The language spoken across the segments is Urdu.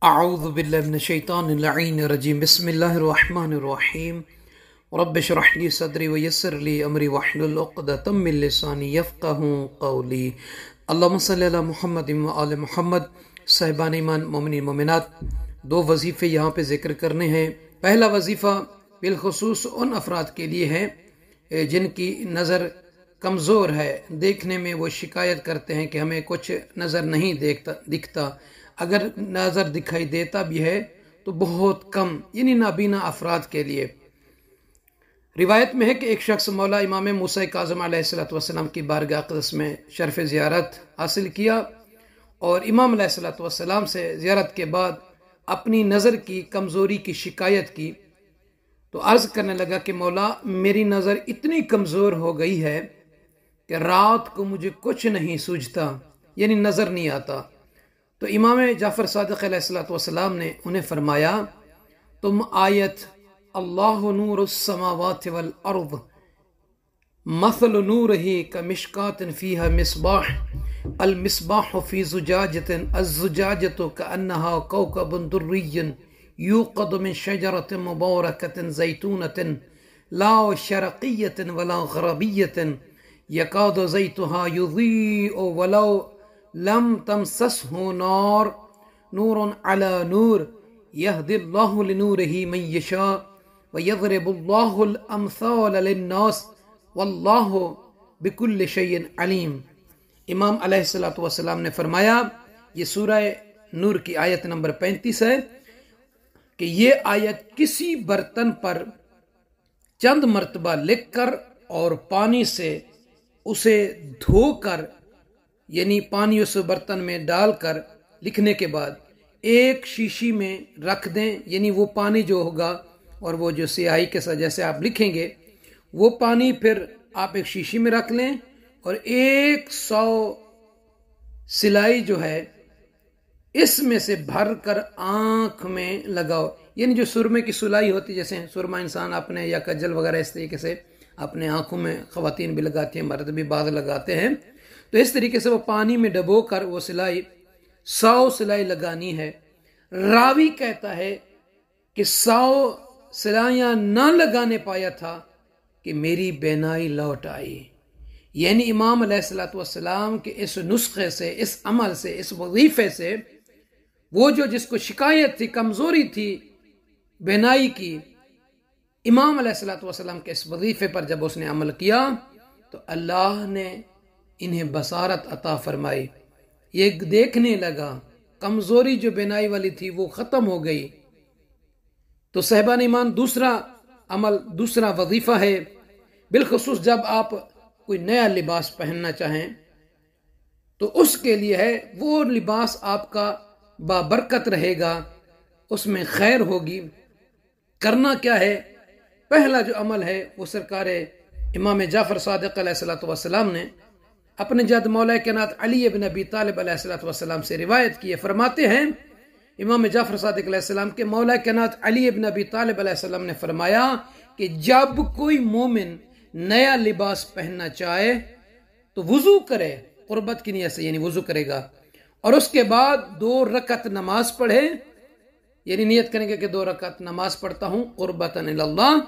اعوذ باللہ من الشیطان اللعین الرجیم بسم اللہ الرحمن الرحیم رب اشرح لی صدری ویسر لی امری واحلل عقدۃ من لسانی یفقہوا قولی اللہم صلی علی محمد وآل محمد۔ صاحبان ایمان، مومنین مومنات، دو وظیفے یہاں پہ ذکر کرنے ہیں۔ پہلا وظیفہ بالخصوص ان افراد کے لیے ہے جن کی نظر کمزور ہے، دیکھنے میں وہ شکایت کرتے ہیں کہ ہمیں کچھ نظر نہیں دکھتا، اگر نظر دکھائی دیتا بھی ہے تو بہت کم، یعنی نابینا افراد کے لیے۔ روایت میں ہے کہ ایک شخص مولا امام موسیٰ کاظم علیہ السلام کی بارگاہ اقدس میں شرف زیارت حاصل کیا، اور امام علیہ السلام سے زیارت کے بعد اپنی نظر کی کمزوری کی شکایت کی، تو عرض کرنے لگا کہ مولا میری نظر اتنی کمزور ہو گئی ہے کہ رات کو مجھے کچھ نہیں سوجھتا، یعنی نظر نہیں آتا۔ تو امام جعفر صادق علیہ السلام نے انہیں فرمایا، تم آیت اللہ نور السماوات والارض مثل نورہ کمشکات فیہا مصباح المصباح فی زجاجۃ الزجاجۃ کأنہا کوکب دری یوقد من شجرۃ مبارکۃ زیتونۃ لا شرقیۃ ولا غربیۃ یکاد زیتہا یضیء ولو لم تمسسه نار نور على نور يهدي الله لنوره من يشاء ويضرب الله الامثال للناس والله بكل شيء عليم۔ امام علیہ السلام نے فرمایا، یہ سورہ نور کی آیت نمبر 35 ہے کہ یہ آیت کسی برتن پر چند مرتبہ لکھ کر اور پانی سے اسے دھو کر، یعنی پانی اس برتن میں ڈال کر لکھنے کے بعد ایک شیشی میں رکھ دیں، یعنی وہ پانی جو ہوگا اور وہ جو سیاہی کے ساتھ جیسے آپ لکھیں گے وہ پانی پھر آپ ایک شیشی میں رکھ لیں، اور 100 سلائی جو ہے اس میں سے بھر کر آنکھ میں لگاؤ، یعنی جو سرمے کی سلائی ہوتی، جیسے سرما انسان اپنے یا کجل وغیرہ اس طریقے سے اپنے آنکھوں میں خواتین بھی لگاتی ہیں، مرد بھی بعض لگاتے ہیں، تو اس طریقے سے وہ پانی میں ڈبو کر وہ سلائی 100 سلائی لگانی ہے۔ راوی کہتا ہے کہ 100 سلائیاں نہ لگانے پایا تھا کہ میری بینائی لوٹ آئی، یعنی امام علیہ السلام کے اس نسخے سے، اس عمل سے، اس وظیفے سے، وہ جو جس کو شکایت تھی، کمزوری تھی بینائی کی، امام علیہ السلام کے اس وظیفے پر جب اس نے عمل کیا تو اللہ نے انہیں بصارت عطا فرمائی، یہ دیکھنے لگا، کمزوری جو بینائی والی تھی وہ ختم ہو گئی۔ تو صاحبان ایمان، دوسرا عمل، دوسرا وظیفہ ہے، بالخصوص جب آپ کوئی نیا لباس پہننا چاہیں تو اس کے لیے ہے وہ لباس آپ کا بابرکت رہے گا، اس میں خیر ہوگی۔ کرنا کیا ہے؟ پہلا جو عمل ہے وہ سرکار امام جعفر صادق علیہ السلام نے اپنے جد مولا کائنات علی بن ابی طالب علیہ السلام سے روایت کی ہے۔ فرماتے ہیں امام جعفر صادق علیہ السلام کے مولا کائنات علی بن ابی طالب علیہ السلام نے فرمایا کہ جب کوئی مومن نیا لباس پہننا چاہے تو وضو کرے، قربت کی نیت سے، یعنی وضو کرے گا، اور اس کے بعد 2 رکعت نماز پڑھے، یعنی نیت کریں گے کہ 2 رکعت نماز پڑھتا ہوں قربتاً اللہ۔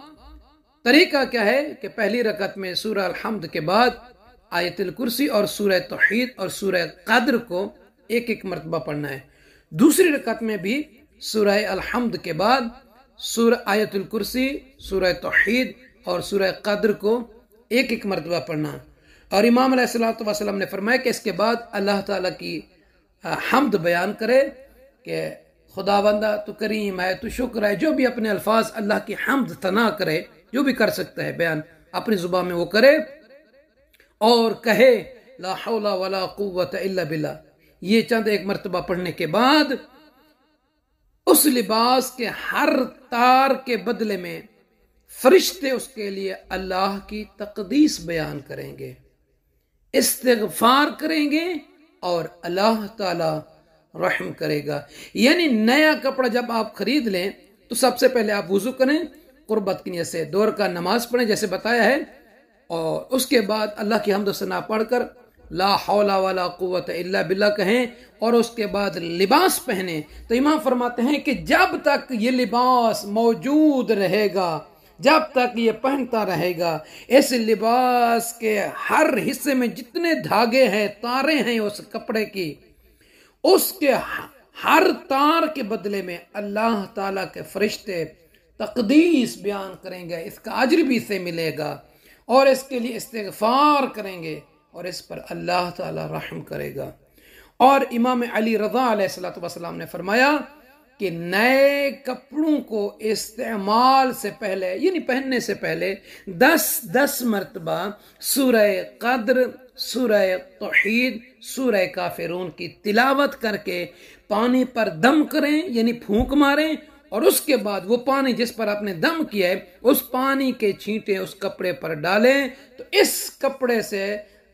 طریقہ کیا ہے کہ پہلی رکعت میں سورہ الحمد کے بعد آیت الکرسی اور سورہ توحید اور سورہ قدر کو ایک مرتبہ پڑھنا ہے، دوسری رکعت میں بھی سورہ الحمد کے بعد سورہ آیت الکرسی، سورہ توحید اور سورہ قدر کو ایک مرتبہ پڑھنا۔ اور امام علیہ السلام نے فرمایا کہ اس کے بعد اللہ تعالیٰ کی حمد بیان کرے کہ خدا بندہ تو کریم ہے، تو شکر ہے، جو بھی اپنے الفاظ اللہ کی حمد ثنا کرے، جو بھی کر سکتا ہے بیان اپنی زبان میں وہ کرے، اور کہے لا حول ولا قوت الا باللہ۔ یہ چند ایک مرتبہ پڑھنے کے بعد اس لباس کے ہر تار کے بدلے میں فرشتے اس کے لیے اللہ کی تقدیس بیان کریں گے، استغفار کریں گے، اور اللہ تعالی رحم کرے گا۔ یعنی نیا کپڑا جب آپ خرید لیں تو سب سے پہلے آپ وضو کریں، قربت کی نیت سے 2 رکعت نماز پڑھیں جیسے بتایا ہے، اور اس کے بعد اللہ کی حمد و ثنا پڑھ کر لا حول ولا قوت الا باللہ کہیں اور اس کے بعد لباس پہنے. تو امام فرماتے ہیں کہ جب تک یہ لباس موجود رہے گا، جب تک یہ پہنتا رہے گا، اس لباس کے ہر حصے میں جتنے دھاگے ہیں، تاریں ہیں اس کپڑے کی، اس کے ہر تار کے بدلے میں اللہ تعالیٰ کے فرشتے تقدیس بیان کریں گے، اس کا اجر بھی اسے ملے گا، اور اس کے لیے استغفار کریں گے، اور اس پر اللہ تعالیٰ رحم کرے گا. اور امام علی رضا علیہ السلام نے فرمایا کہ نئے کپڑوں کو استعمال سے پہلے، یعنی پہننے سے پہلے 10 مرتبہ سورہ قدر، سورہ توحید، سورہ کافرون کی تلاوت کر کے پانی پر دم کریں، یعنی پھونک ماریں، اور اس کے بعد وہ پانی جس پر آپ نے دم کیا ہے اس پانی کے چھینٹے اس کپڑے پر ڈالیں، تو اس کپڑے سے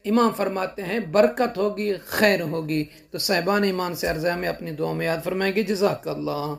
امام فرماتے ہیں برکت ہوگی، خیر ہوگی. تو صاحبان ایمان سے عرض ہے، ہمیں اپنی دعاؤں میں یاد فرمائیں گے. جزاک اللہ.